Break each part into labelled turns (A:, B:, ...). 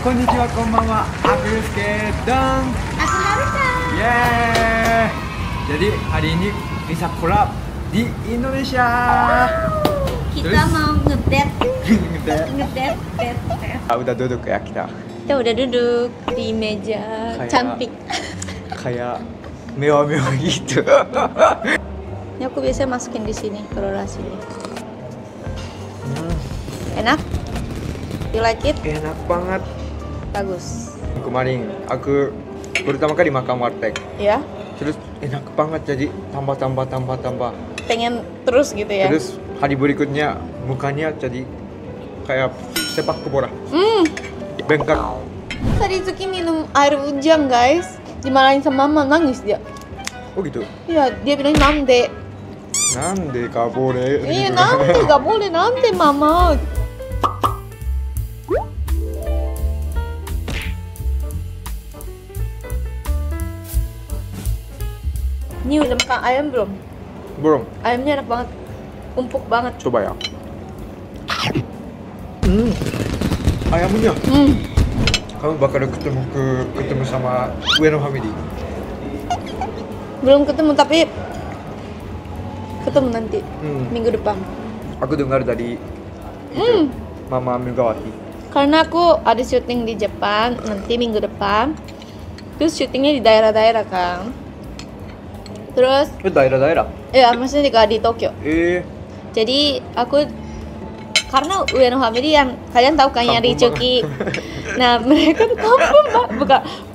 A: Konnichiwa, konbanwa, aku Yusuke dan
B: Aku Naruto.
A: yeay. Jadi hari ini bisa collab di Indonesia.
B: Kita
A: Terus?
B: mau ngedate,
A: Ngedate.
B: ngedate.
A: Udah duduk ya kita.
B: Kita udah duduk di meja
A: Kayak-
B: cantik.
A: Kayak mewah-mewah gitu.
B: Ini aku biasanya masukin di sini kalau rasanya.
A: Hmm,
B: Enak? You like it?
A: enak banget.
B: Bagus.
A: Kemarin aku pertama kali makan warteg.
B: Ya?
A: Terus enak banget, jadi tambah.
B: Pengen terus gitu ya?
A: Terus hari berikutnya mukanya jadi kayak sepak bola. Bengkak.
B: Tadi Tsuki minum air hujan guys. Dimarahin sama mama, nangis dia.
A: Oh gitu.
B: Iya, dia bilang nande.
A: Nande gak boleh.
B: Iya, nande gak boleh, nande mama. Ini udah makan ayam belum?
A: Belum.
B: Ayamnya enak banget, empuk banget.
A: Coba ya. Ayamnya. Kamu bakal ketemu sama Ueno Family.
B: Belum ketemu tapi ketemu nanti minggu depan.
A: Aku dengar dari itu, Mama Megawati.
B: Karena aku ada syuting di Jepang nanti minggu depan. Terus syutingnya di daerah-daerah kan. Terus
A: Itu daerah-daerah.
B: ya maksudnya di Tokyo. Jadi aku karena Ueno Family yang kalian tahu kan yang di
A: Kampung
B: Chucky. Nah mereka tuh kampung Pak.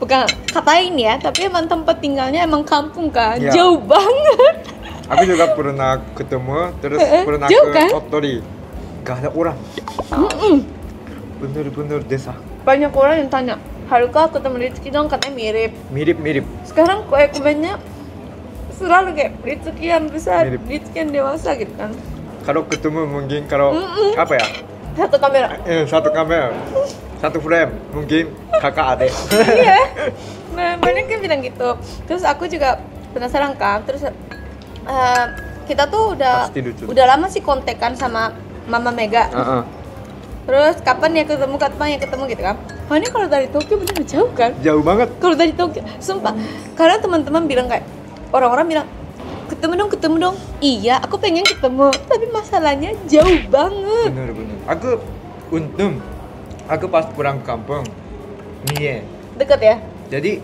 B: bukan katain ya, tapi emang tempat tinggalnya emang kampung kan,
A: Ya.
B: jauh banget.
A: Aku juga pernah ketemu, terus pernah
B: jauh
A: ke
B: kan?
A: Tottori. Gak ada orang. Bener-bener desa.
B: Banyak orang yang tanya, Haruka ketemu Ritsuki dong, katanya mirip.
A: Mirip-mirip.
B: Sekarang komennya selalu kayak Ritsuki yang besar,
A: Mirip.
B: Ritsuki yang dewasa gitu kan.
A: Kalau ketemu mungkin kalau apa ya?
B: Satu kamera.
A: Satu kamera, satu frame, mungkin kakak adik.
B: Iya. Nah, banyak yang bilang gitu. Terus aku juga penasaran kan. Terus kita tuh
A: Pasti lucu.
B: udah lama sih kontekan sama Mama Mega. Terus kapan ya ketemu gitu kan. Oh ini kalau dari Tokyo bener jauh kan?
A: Jauh banget.
B: Kalau dari Tokyo, sumpah. Karena teman-teman bilang kayak orang-orang bilang ketemu dong. Iya, aku pengen ketemu, tapi masalahnya jauh banget.
A: Bener-bener. Aku untung, aku pas pulang kampung, Mie.
B: Deket ya?
A: Jadi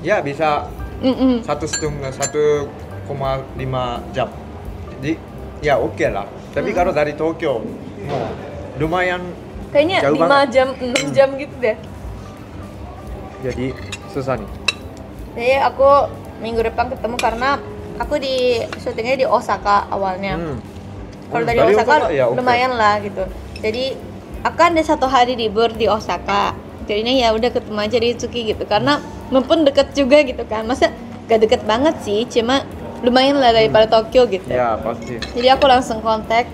A: ya bisa 1,5 jam. Jadi ya oke lah. Tapi kalau dari Tokyo, mau lumayan.
B: Kayaknya
A: Jauh
B: 5
A: banget.
B: jam, 6 jam gitu deh.
A: Jadi susah nih.
B: Jadi aku minggu depan ketemu karena aku di syutingnya di Osaka awalnya. Kalau dari Osaka
A: ya, oke.
B: lumayan lah gitu. Jadi akan ada 1 hari libur di Osaka. Jadinya ya udah ketemu aja di Itsuki gitu. Karena mumpun deket juga gitu kan. Masa gak deket banget sih, cuma lumayan lah daripada Tokyo gitu.
A: Ya pasti.
B: Jadi aku langsung kontak.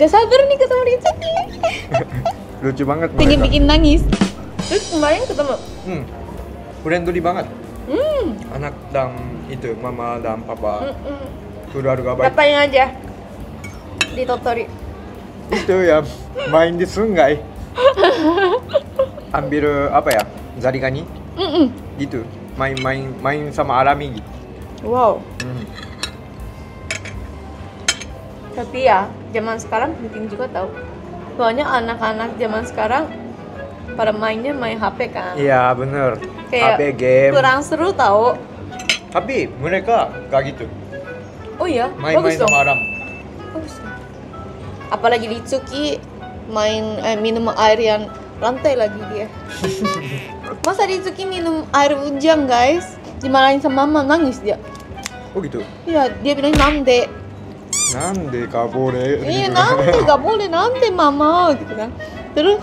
B: Gak sabar nih ketemu di Itsuki.
A: Lucu banget.
B: Pengen
A: mereka.
B: bikin nangis. Terus kemarin ketemu.
A: Friendly banget. Anak dan itu mama dan papa keluarga baik.
B: Ngapain aja di Tottori?
A: Itu ya main di sungai. Ambil apa ya? Zarigani. Gitu. Main sama alami gitu.
B: Wow. Tapi ya zaman sekarang penting juga tahu. Soalnya anak-anak zaman sekarang pada main HP kan.
A: Iya bener.
B: Kayak
A: HP game.
B: kurang seru tahu.
A: Tapi mereka gak gitu.
B: Oh iya,
A: Main-main
B: bagus dong.
A: sama alam.
B: Bagus. Apalagi di Itsuki minum air yang lantai lagi dia. Masa di Itsuki minum air hujan guys? Dimarahin sama mama, nangis dia.
A: Oh gitu.
B: Iya, dia bilang nande.
A: Nande gak boleh.
B: Iya,
A: Gitu.
B: nande gak boleh, nande mama gitu kan. Terus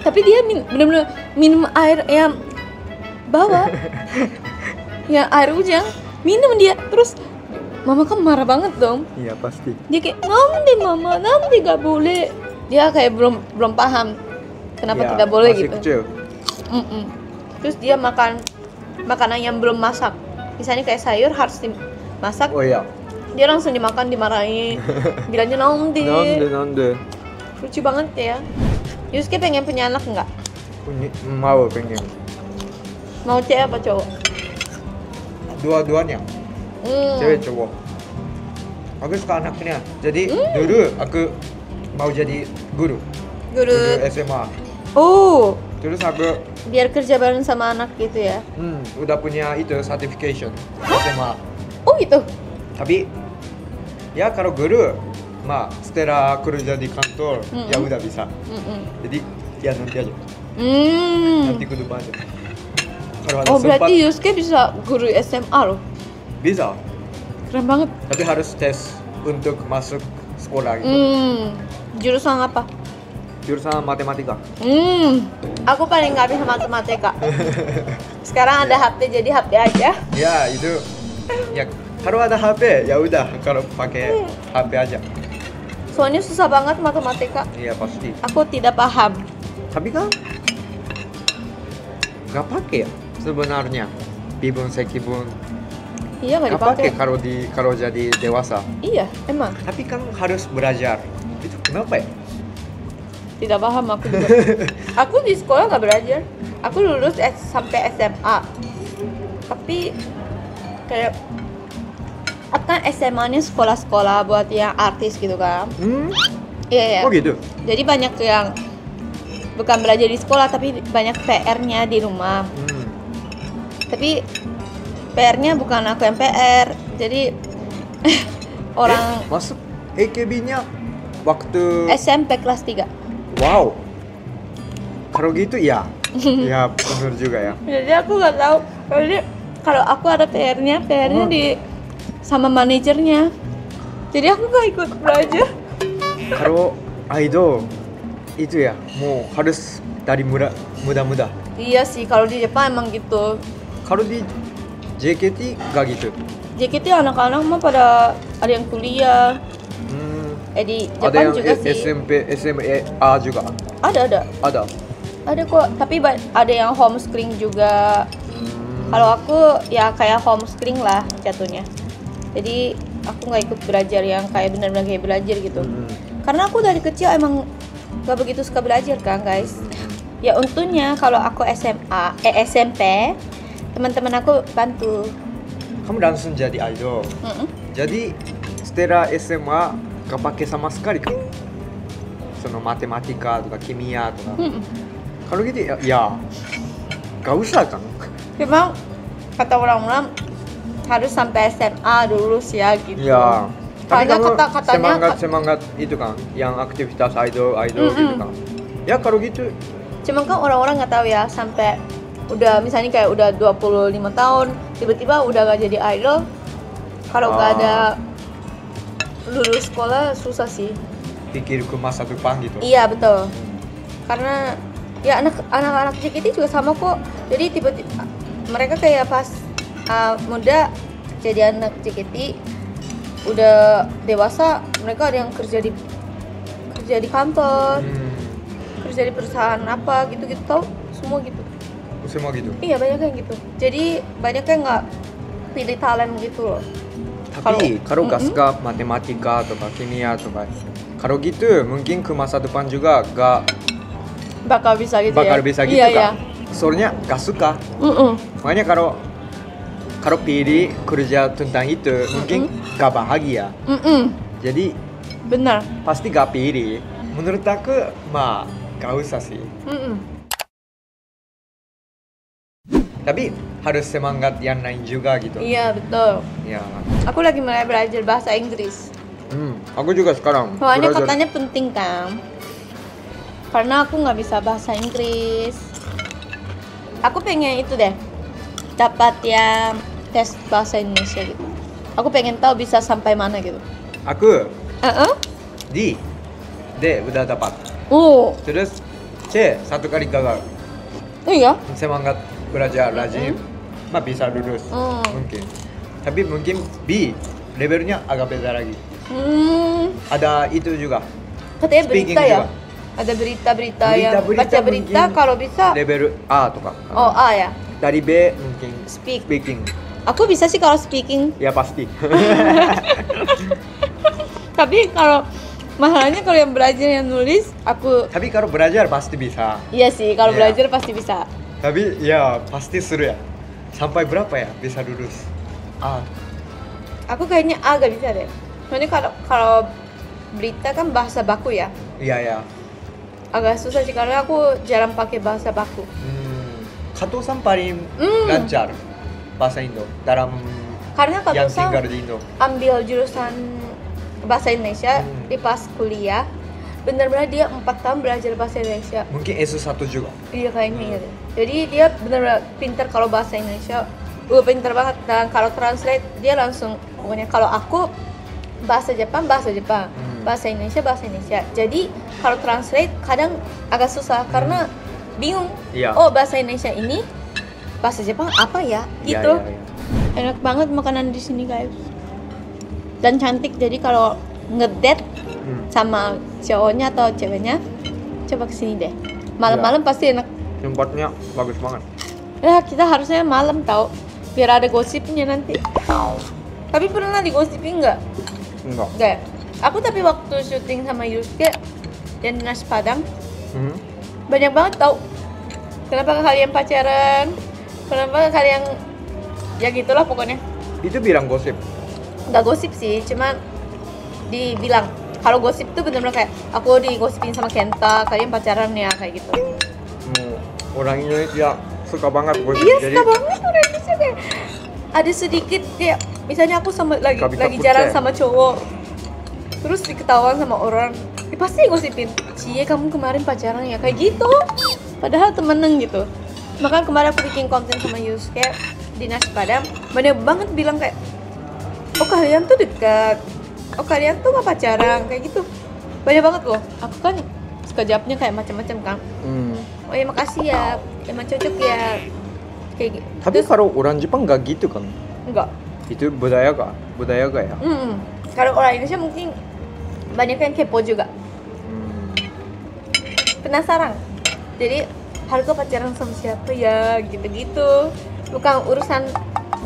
B: tapi dia bener-bener minum air yang bawah. Ya air hujan, minum dia. Terus mama kan marah banget dong.
A: Iya pasti.
B: Dia kayak nande mama, nande gak boleh. Dia kayak belum paham kenapa
A: Ya,
B: tidak boleh
A: masih
B: gitu.
A: kecil.
B: Terus dia makan makanan yang belum masak. Misalnya kayak sayur harus dimasak.
A: Oh iya.
B: Dia langsung dimakan, dimarahin. Bilangnya nande.
A: Nande.
B: Lucu banget ya. Yusuke pengen punya anak nggak?
A: mau pengen
B: Mau cewek apa cowok?
A: dua-duanya, cewek cowok. Aku suka anaknya. Jadi dulu aku mau jadi guru
B: Guru.
A: SMA.
B: Oh,
A: Terus aku
B: biar kerja bareng sama anak gitu ya?
A: udah punya itu certification SMA.
B: Oh gitu?
A: Tapi ya kalau guru, setelah kerja di kantor ya udah bisa. Jadi ya nanti aja. Nanti ke depan aja. Kalau ada
B: Oh
A: sempat
B: berarti Yusuke bisa guru SMA loh?
A: bisa.
B: Keren banget.
A: Tapi harus tes untuk masuk sekolah gitu.
B: Jurusan apa?
A: Jurusan matematika.
B: Aku paling nggak bisa matematika. Sekarang ada HP jadi HP aja.
A: Ya itu. Ya kalau ada HP ya udah. Kalau pakai HP aja.
B: Soalnya susah banget matematika.
A: Iya pasti.
B: Aku tidak paham.
A: Tapi kan nggak pakai ya sebenarnya. Bibun sekibun
B: Iya nggak
A: nggak pakai
B: dipakai.
A: kalau jadi dewasa.
B: Iya emang
A: Tapi kan harus belajar. Itu kenapa ya?
B: tidak paham aku juga. Aku di sekolah nggak belajar. Aku lulus sampai SMA. Tapi kayak kan SMA-nya sekolah-sekolah buat yang artis gitu kan. Iya ya.
A: Oh gitu.
B: Jadi banyak yang bukan belajar di sekolah tapi banyak PR-nya di rumah. Tapi PR-nya bukan aku yang PR. Jadi orang
A: Masuk AKB-nya waktu
B: SMP kelas 3.
A: wow. Kalau gitu ya. Ya benar juga ya.
B: Jadi aku nggak tahu. Jadi kalau aku ada PR-nya di sama manajernya. Jadi aku nggak ikut belajar.
A: Kalau idol itu ya mau harus dari muda.
B: Iya sih, kalau di Jepang emang gitu.
A: Kalau di JKT gak gitu.
B: JKT anak-anak mah pada ada yang kuliah. Di
A: Ada
B: Jepang
A: yang
B: juga sih.
A: SMP, SMA juga.
B: Ada.
A: Ada.
B: Ada kok, tapi ada yang homeschooling juga. Kalau aku ya kayak homeschooling lah jatuhnya. Jadi aku nggak ikut belajar yang kayak benar-benar kayak belajar gitu. Karena aku dari kecil emang nggak begitu suka belajar kan guys. Ya untungnya kalau aku SMP, teman-teman aku bantu.
A: Kamu langsung jadi idol. Jadi setelah SMA gak pakai sama sekali kan? Sono matematika atau kimia atau kalau gitu ya gak usah kan?
B: Memang kata orang-orang harus sampai SMA dulu sih ya gitu.
A: Ya. Tapi
B: Soalnya
A: kamu
B: katanya
A: semangat itu kan, yang aktivitas idol gitu kan. Ya kalau gitu.
B: Cuma kan orang-orang nggak tahu ya sampai udah misalnya kayak udah 25 tahun tiba-tiba udah gak jadi idol. Kalau nggak ada lulus sekolah susah sih.
A: Pikir ke masa depan gitu.
B: Iya betul. Karena ya anak-anak JKT juga sama kok. Jadi tiba-tiba mereka kayak pas muda jadi anak JKT, udah dewasa mereka ada yang kerja di kantor, kerja di perusahaan apa gitu-gitu, tau semua gitu.
A: Semua gitu.
B: Iya banyak yang gitu. Jadi banyak yang nggak pilih talent gitu loh.
A: Tapi kalau gak suka matematika atau kimia atau kalau gitu mungkin ke masa depan juga
B: bakal bisa gitu
A: bakal
B: ya.
A: bisa gitu
B: iya,
A: kan. Soalnya gak suka. Makanya kalau pilih kerja tentang itu mungkin gak bahagia. Jadi
B: benar.
A: pasti gak pilih. Menurut aku gak usah sih. Tapi harus semangat yang lain juga gitu.
B: Iya betul.
A: Ya.
B: Aku lagi mulai belajar bahasa Inggris.
A: Aku juga sekarang.
B: Soalnya
A: belajar.
B: katanya penting kan. Karena aku nggak bisa bahasa Inggris. Aku pengen itu deh, dapat yang tes bahasa Indonesia gitu. Aku pengen tahu bisa sampai mana gitu.
A: Aku D udah dapat. Terus C satu kali gagal.
B: Oh iya?
A: Semangat belajar rajin, bisa lulus mungkin. Tapi mungkin B levelnya agak beda lagi. Ada itu juga.
B: Katanya
A: Speaking
B: berita ya?
A: juga.
B: Ada berita-berita yang baca berita
A: mungkin
B: kalau bisa.
A: level A atau
B: Oh A ya.
A: Dari B mungkin
B: Speaking. Aku bisa sih kalau speaking.
A: Ya pasti.
B: Tapi kalau Masalahnya kalau yang belajar yang nulis, aku
A: Tapi kalau belajar pasti bisa.
B: iya sih kalau
A: Iya.
B: belajar pasti bisa.
A: Tapi ya pasti seru ya. Sampai berapa ya bisa lulus? Ah,
B: Aku kayaknya agak bisa deh. Soalnya kalau berita kan bahasa baku ya,
A: iya ya.
B: agak susah sih karena aku jarang pakai bahasa baku.
A: Kato-san paling
B: Hmm.
A: lancar bahasa Indo dalam
B: Karena kalau
A: yang tinggal di Indo.
B: ambil jurusan bahasa Indonesia di pas kuliah, benar-benar dia 4 tahun belajar bahasa Indonesia.
A: Mungkin S1 juga.
B: Iya kayaknya ya. Jadi dia benar-benar pintar kalau bahasa Indonesia. Pintar banget, dan kalau translate dia langsung, pokoknya kalau aku bahasa Jepang, bahasa Indonesia. Jadi kalau translate kadang agak susah karena bingung.
A: Iya.
B: Oh, bahasa Indonesia ini bahasa Jepang apa ya?
A: Iya,
B: Gitu.
A: iya, iya.
B: Enak banget makanan di sini, guys. Dan cantik. Jadi kalau ngedate sama cowoknya atau ceweknya, coba kesini deh. Malam-malam pasti enak.
A: Tempatnya bagus banget.
B: Ya, kita harusnya malam tau, biar ada gosipnya nanti. Tapi pernah digosipin nggak?
A: Enggak.
B: Nggak ya? Aku tapi waktu syuting sama Yusuke yang di Nasi Padang, banyak banget tau. Kenapa kalian pacaran? Kenapa kalian ya gitulah pokoknya.
A: Itu bilang gosip.
B: Nggak gosip sih, cuma dibilang. Kalau gosip tuh bener-bener kayak aku digosipin sama Kenta, kalian pacaran ya kayak gitu.
A: Orang Indonesia suka banget gosip.
B: Iya, suka banget orang Indonesia kayak ada sedikit kayak misalnya aku sama lagi
A: Kabita
B: jalan
A: putih.
B: sama cowok, terus diketahuan sama orang, pasti gosipin, "Cie, kamu kemarin pacaran ya?" Kayak gitu. Padahal temenan gitu. Makanya kemarin aku bikin konten sama Yusuke di Nasi Padang, banyak banget bilang kayak, "Oh, kalian tuh dekat. Oh, kalian tuh gak pacaran." Kayak gitu. Banyak banget loh. Aku kan suka jawabnya kayak macam-macam kan. Oh ya makasih ya, emang cocok ya. Kayak gitu.
A: Tapi kalau orang Jepang nggak gitu kan?
B: Enggak.
A: Itu budaya kah? Budaya kah ya?
B: Kalau orang Indonesia mungkin banyak yang kepo juga, penasaran. Jadi harga pacaran sama siapa ya, gitu-gitu. Bukan urusan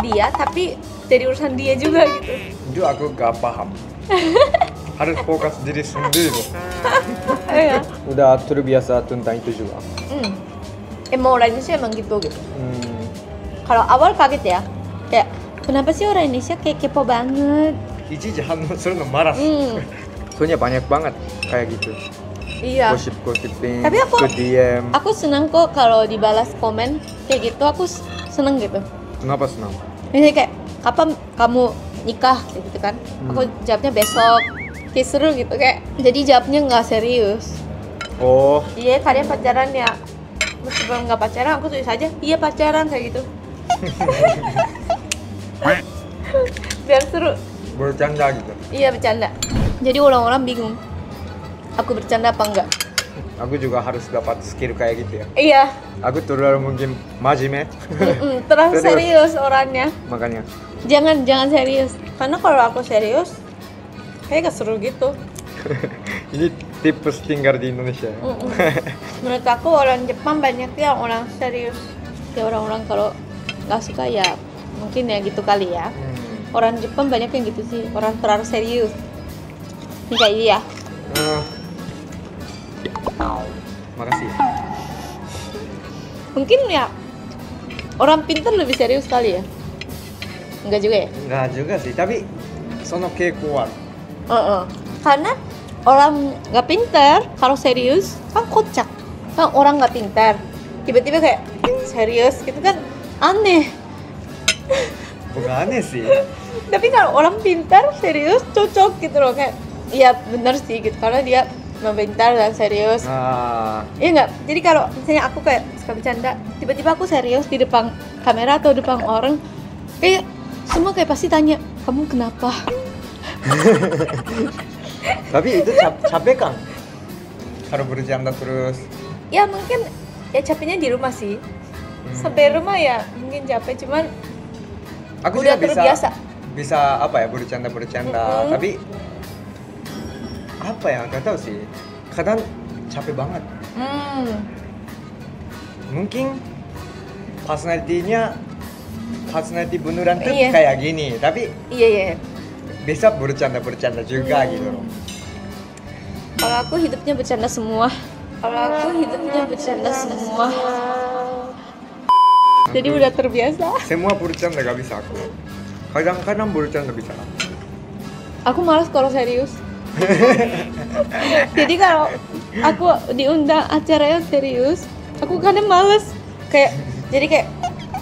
B: dia, tapi jadi urusan dia juga gitu.
A: Itu aku gak paham. Harus fokus diri sendiri loh.
B: Iya.
A: Udah terbiasa tentang itu juga.
B: Emang orang Indonesia emang gitu. Kalau awal kaget ya, kayak kenapa sih orang Indonesia kayak kepo banget?
A: Ichi反応するのmalas. Soalnya banyak banget kayak gitu.
B: Iya.
A: Gosip-gosipin,
B: Tapi aku-
A: ke DM.
B: Aku senang kok kalau dibalas komen kayak gitu, aku seneng gitu.
A: Kenapa senang?
B: Misalnya kayak kapan kamu nikah kayak gitu kan, aku jawabnya besok, kayak seru gitu kayak. Jadi jawabnya nggak serius.
A: Oh,
B: Iya, kalian pacaran ya? Meskipun nggak pacaran, aku tulis aja iya pacaran kayak gitu. Biar seru.
A: bercanda gitu.
B: Iya, bercanda. Jadi orang-orang bingung aku bercanda apa enggak.
A: Aku juga harus dapat skill kayak gitu ya.
B: Iya.
A: Aku terlalu mungkin majime.
B: Terlalu
A: Terus.
B: serius orangnya.
A: Makanya.
B: Jangan serius. Karena kalau aku serius, kayak gak seru gitu.
A: Ini tips tinggal di Indonesia.
B: Menurut aku orang Jepang banyak yang orang serius. Ya orang-orang kalau nggak suka ya mungkin ya gitu kali ya. Orang Jepang banyak yang gitu sih, orang terlalu serius. Ini kayak dia.
A: Makasih.
B: Mungkin ya orang pintar lebih serius kali ya. Enggak juga ya?
A: Enggak juga sih, tapi sono keiko
B: Heeh. Karena orang nggak pintar kalau serius kan kocak. Kan orang nggak pintar tiba-tiba kayak serius gitu kan aneh.
A: bukan aneh sih.
B: Tapi kalau orang pintar serius cocok gitu loh, kayak iya bener sih gitu karena dia memang pintar dan serius. Iya nggak? Jadi kalau misalnya aku kayak suka bercanda, tiba-tiba aku serius di depan kamera atau depan orang, kayak semua kayak pasti tanya, kamu kenapa?
A: Tapi itu capek kan? Kalau bercanda terus.
B: Ya mungkin ya capeknya di rumah sih. Sampai rumah ya mungkin capek, cuman
A: Aku
B: udah
A: juga
B: terbiasa.
A: bisa apa ya bercanda, tapi apa ya nggak tahu sih. Kadang capek banget. Mungkin personality beneran tuh
B: Iya.
A: kayak gini, tapi
B: Iya.
A: bisa bercanda juga gitu loh.
B: Kalau aku hidupnya bercanda semua. Jadi udah terbiasa.
A: Semua bercanda gak bisa aku. Kadang-kadang bercanda bisa.
B: Aku malas kalau serius. Jadi kalau aku diundang acara yang serius, aku kadang males. Jadi kayak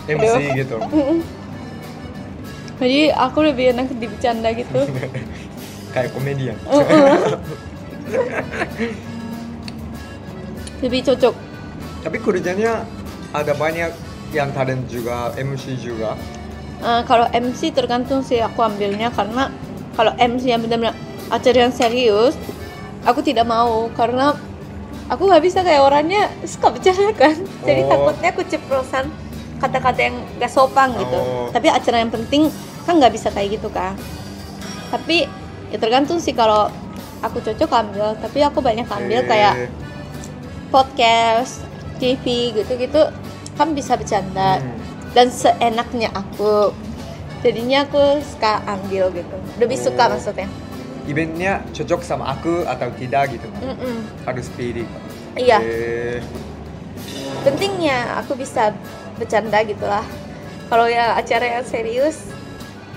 A: MC
B: aduh.
A: gitu.
B: Jadi aku lebih enak di bercanda gitu.
A: Kayak komedian.
B: Lebih cocok.
A: Tapi kerjanya ada banyak yang talent juga, MC juga.
B: Kalau MC tergantung sih aku ambilnya, karena kalau MC yang benar-benar acara yang serius, aku tidak mau karena aku nggak bisa kayak orangnya suka bercanda kan. Jadi takutnya aku ceplosan kata-kata yang gak sopan gitu. Tapi acara yang penting kan nggak bisa kayak gitu kan. Tapi ya tergantung sih, kalau aku cocok ambil, tapi aku banyak ambil kayak podcast, TV gitu-gitu kan bisa bercanda dan seenaknya aku. Jadinya aku suka ambil gitu. Lebih suka maksudnya.
A: Eventnya cocok sama aku atau tidak gitu. Harus pilih.
B: Iya. Pentingnya aku bisa bercanda gitulah. Kalau ya acara yang serius,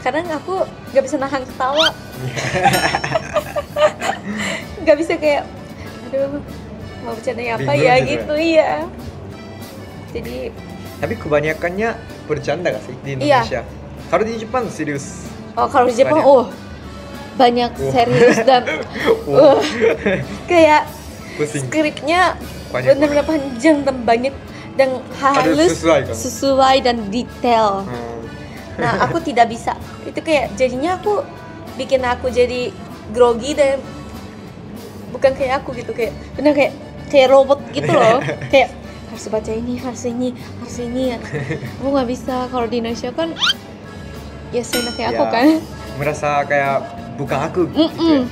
B: kadang aku gak bisa nahan ketawa. Gak bisa kayak, aduh mau bercanda apa
A: bingung
B: ya
A: gitu
B: iya. Jadi
A: tapi kebanyakannya bercanda gak sih di Indonesia? Kalau di Jepang serius.
B: kalau di Jepang banyak serius dan kayak
A: pusing.
B: skripnya
A: Banyak
B: benar-benar panjang dan banyak dan halus, sesuai dan detail. Nah aku tidak bisa. Itu kayak jadinya aku bikin aku jadi grogi dan bukan kayak aku gitu, kayak benar kayak robot gitu loh. Kayak harus baca ini, harus ini. Aku nggak bisa. Kalau di Indonesia kan ya seenaknya aku kan.
A: Merasa kayak bukan aku gitu ya.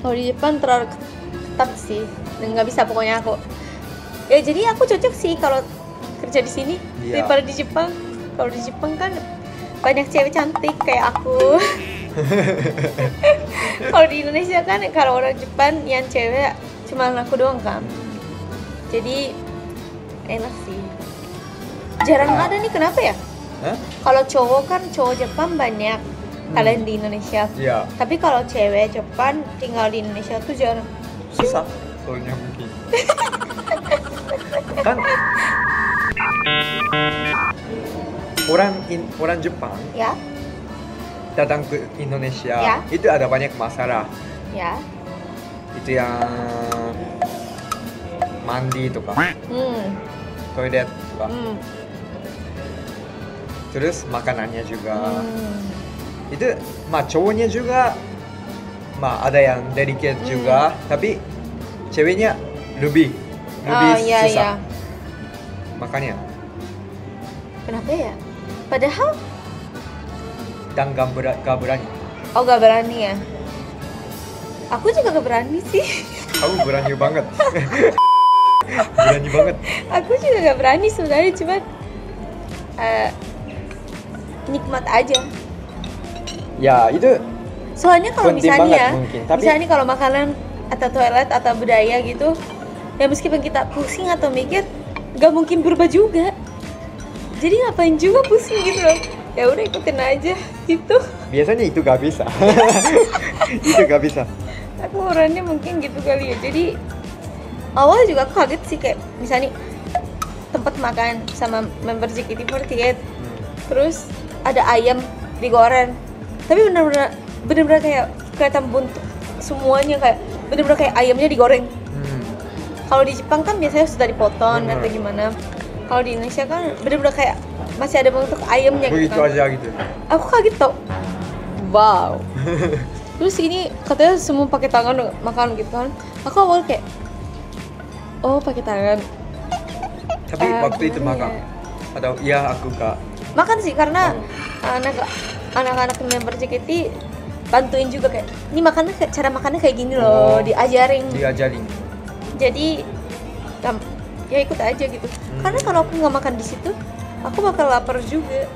B: Kalau di Jepang terlalu ketat sih, dan nggak bisa pokoknya aku. Ya jadi aku cocok sih kalau kerja di sini daripada di Jepang. Kalau di Jepang kan banyak cewek cantik kayak aku. Kalau di Indonesia kan kalau orang Jepang yang cewek cuma aku doang kan. Jadi enak sih. Jarang ada nih, kenapa ya? Kalau cowok kan cowok Jepang banyak kalian di Indonesia. Tapi kalau cewek Jepang tinggal di Indonesia tuh jarang.
A: Susah soalnya mungkin. Kan orang Jepang datang ke Indonesia itu ada banyak masalah. Itu yang mandi tuh kan, toilet tuh kan. Terus makanannya juga. Itu cowoknya juga ada yang delicate juga, tapi ceweknya lebih susah. Makanya
B: kenapa ya? Padahal
A: dan gak berani.
B: Gak berani ya? Aku juga gak berani sih.
A: Kamu berani banget. Berani banget.
B: Aku juga gak berani sebenarnya, cuman nikmat aja. Ya itu. Soalnya kalau misalnya kalau makanan atau toilet atau budaya gitu, ya meskipun kita pusing atau mikir, gak mungkin berubah juga. Jadi ngapain juga pusing gitu loh. Ya udah ikutin aja gitu.
A: Biasanya itu gak bisa. Itu gak bisa.
B: Aku orangnya mungkin gitu kali ya. Jadi awalnya juga aku kaget sih, kayak misalnya tempat makan sama member JKT48, terus ada ayam digoreng, tapi bener-bener kayak kelihatan buntu semuanya, kayak bener-bener kayak ayamnya digoreng. Kalau di Jepang kan biasanya sudah dipotong atau gimana. Kalau di Indonesia kan bener-bener kayak masih ada bentuk ayamnya gitu
A: begitu
B: kan.
A: Aja gitu.
B: Aku kaget tau. Wow. Terus ini katanya semua pakai tangan makan gitu kan. Aku awal kayak pakai tangan.
A: Tapi waktu itu makan atau aku gak
B: makan sih, karena anak-anak member JKT bantuin juga, kayak ini makannya cara makannya kayak gini loh, diajarin. Jadi ya ikut aja gitu. Karena kalau aku nggak makan di situ, aku bakal lapar juga.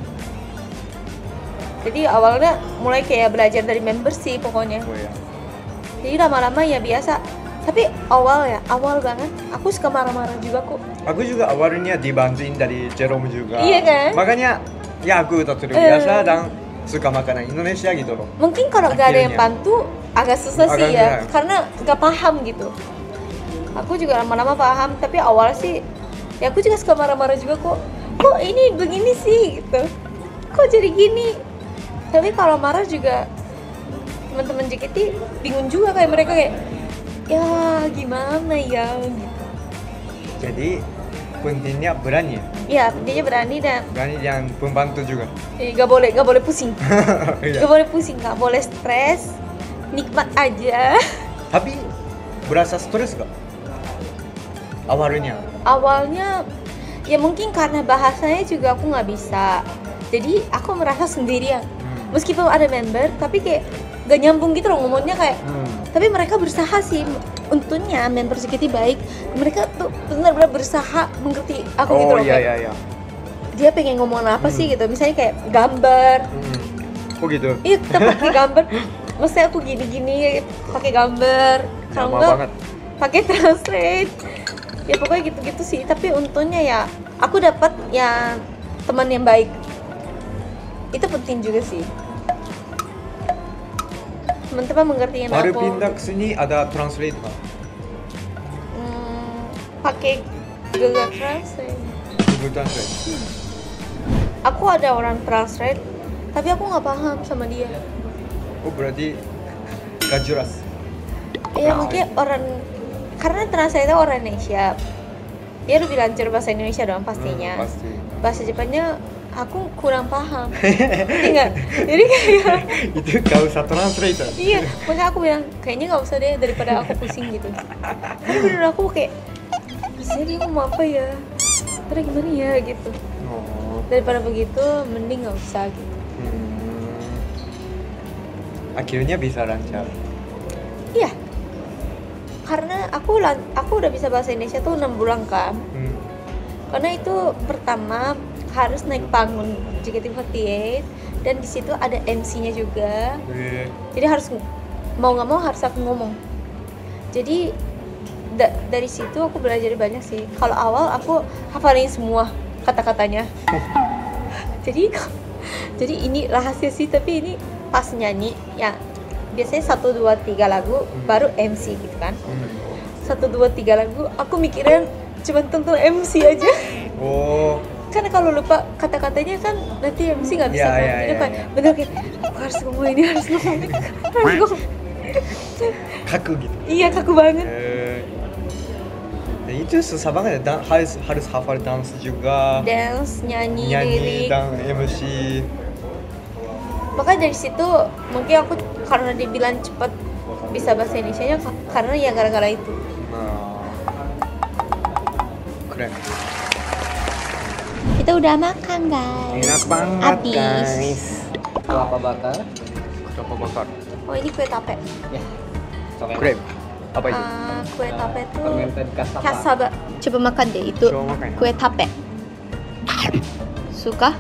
B: Jadi awalnya mulai kayak belajar dari member sih pokoknya. Jadi lama-lama ya biasa. Tapi awal banget aku suka marah-marah juga kok.
A: Aku juga awalnya dibantuin dari Jerome juga.
B: Iya kan?
A: Makanya ya aku tetap biasa dan suka makanan Indonesia gitu loh.
B: Mungkin kalau gak ada yang
A: Akhirnya.
B: bantu agak susah sih
A: Agak
B: ya,
A: susah.
B: karena gak paham gitu. Aku juga lama-lama paham, tapi awal sih ya aku juga suka marah-marah juga kok. Kok ini begini sih gitu? Kok jadi gini? Tapi kalau marah juga teman-teman JKT bingung juga kayak mereka kayak ya gimana ya gitu.
A: Jadi pentingnya berani ya.
B: Ya dia berani dan
A: Berani dan pembantu juga.
B: gak boleh pusing.
A: Iya.
B: Gak boleh pusing, gak boleh stres, nikmat aja.
A: Tapi berasa stres gak? Awalnya
B: Ya mungkin karena bahasanya juga aku nggak bisa, jadi aku merasa sendirian. Meskipun ada member, tapi kayak gak nyambung gitu loh ngomongnya kayak. Tapi mereka berusaha sih. Untungnya member JKT baik, mereka tuh benar-benar berusaha mengerti aku gitu loh.
A: Iya.
B: Dia pengen ngomong apa sih gitu, misalnya kayak gambar.
A: Oh gitu.
B: Iya, kita pakai gambar. Maksudnya aku gini-gini pakai gambar. Kalau
A: Lama
B: enggak
A: banget.
B: pakai translate. Ya pokoknya gitu-gitu sih. Tapi untungnya ya aku dapat ya teman yang baik. Itu penting juga sih. Teman-teman mengertiin
A: Baru
B: aku.
A: pindah ke sini ada translate nggak?
B: Pakai Google Translate.
A: Google Translate.
B: Aku ada orang translate, tapi aku nggak paham sama dia.
A: Oh berarti gak jelas.
B: Ya mungkin karena translate orang Indonesia. Dia lebih lancar bahasa Indonesia dong pastinya.
A: Pasti.
B: Bahasa Jepangnya aku kurang paham. Enggak. Jadi kayak
A: Itu gak usah translate.
B: iya, makanya aku bilang kayaknya nggak usah deh daripada aku pusing gitu. Karena bener aku kayak bisa dia ngomong apa ya? Terus gimana ya gitu.
A: Oh.
B: Daripada begitu mending nggak usah gitu.
A: Akhirnya bisa lancar.
B: Iya. Karena aku udah bisa bahasa Indonesia tuh 6 bulan kan. Karena itu pertama harus naik panggung JKT48 dan di situ ada MC-nya juga. Jadi harus mau nggak mau harus aku ngomong. Jadi dari situ aku belajar banyak sih. Kalau awal aku hafalin semua kata-katanya. jadi ini rahasia sih, tapi ini pas nyanyi ya biasanya 1, 2, 3 lagu baru MC gitu kan. 1, 2, 3 lagu aku mikirin cuma tentang MC aja.
A: Oh.
B: Karena kalau lupa kata-katanya kan nanti MC nggak bisa kan. Jadi kayak bener kayak aku harus ngomong ini, harus ngomong ini, harus ngomong.
A: Kaku gitu.
B: Iya, kaku banget.
A: Itu susah banget ya. Harus hafal dance juga.
B: Dance, nyanyi lirik.
A: dan MC.
B: Makanya dari situ mungkin aku karena dibilang cepat bisa bahasa Indonesianya karena ya gara-gara itu.
A: Keren.
B: Kita udah makan guys.
A: Enak banget
B: Habis.
A: guys.
C: Kelapa bakar.
A: Kelapa bakar.
B: Oh ini kue tape.
C: Ya.
A: Keren. Apa itu?
B: Kue tape tuh
C: Fermented cassava.
B: cassava. Coba makan deh itu.
A: Coba makan.
B: Kue tape. Suka?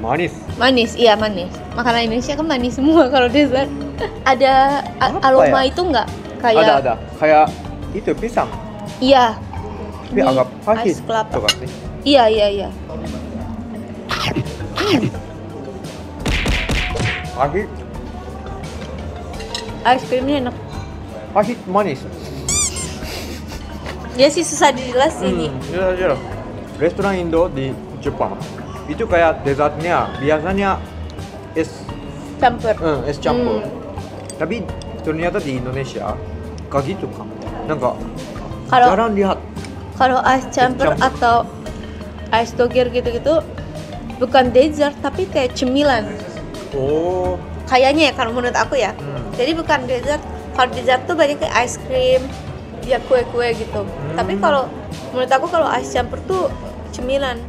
A: Manis.
B: Manis, iya manis. Makanan Indonesia kan manis semua kalau dessert. Ada
A: Apa
B: aroma
A: ya?
B: itu nggak? Kayak
A: Ada. Kayak itu pisang.
B: Iya.
A: Tapi
B: Ini
A: agak pahit.
B: ais kelapa.
A: Coba sih.
B: Iya.
A: Pahit.
B: Ice creamnya enak.
A: Pahit manis.
B: Dia sih susah dijelasin ini.
A: Jelas. Restoran Indo di Jepang itu kayak dessertnya biasanya es campur. Tapi ternyata di Indonesia kayak gitu kan.
B: Kalau
A: Jarang lihat.
B: kalau ice campur
A: campur.
B: atau ice dogger gitu-gitu bukan dessert tapi kayak cemilan.
A: Oh.
B: Kayaknya ya kalau menurut aku ya. Jadi bukan dessert. Kalau dessert tuh banyak kayak ice cream, ya kue-kue gitu. Tapi kalau menurut aku kalau ice campur tuh cemilan.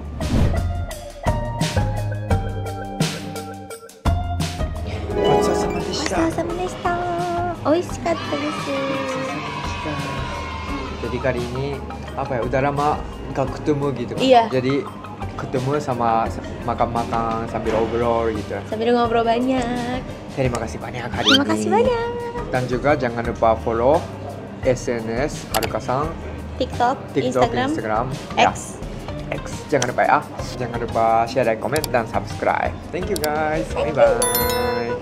B: Oishikatta desu.
A: Jadi kali ini apa ya? Udah lama gak ketemu gitu kan.
B: Iya.
A: Jadi ketemu sama makan-makan sambil obrol gitu.
B: Sambil ngobrol banyak.
A: Terima kasih banyak hari
B: Terima
A: ini.
B: kasih banyak.
A: Dan juga jangan lupa follow SNS Haruka-san,
B: TikTok,
A: TikTok,
B: Instagram,
A: Instagram,
B: X.
A: X. Jangan lupa ya. Jangan lupa share, like, comment, dan subscribe. Thank you guys. Bye bye.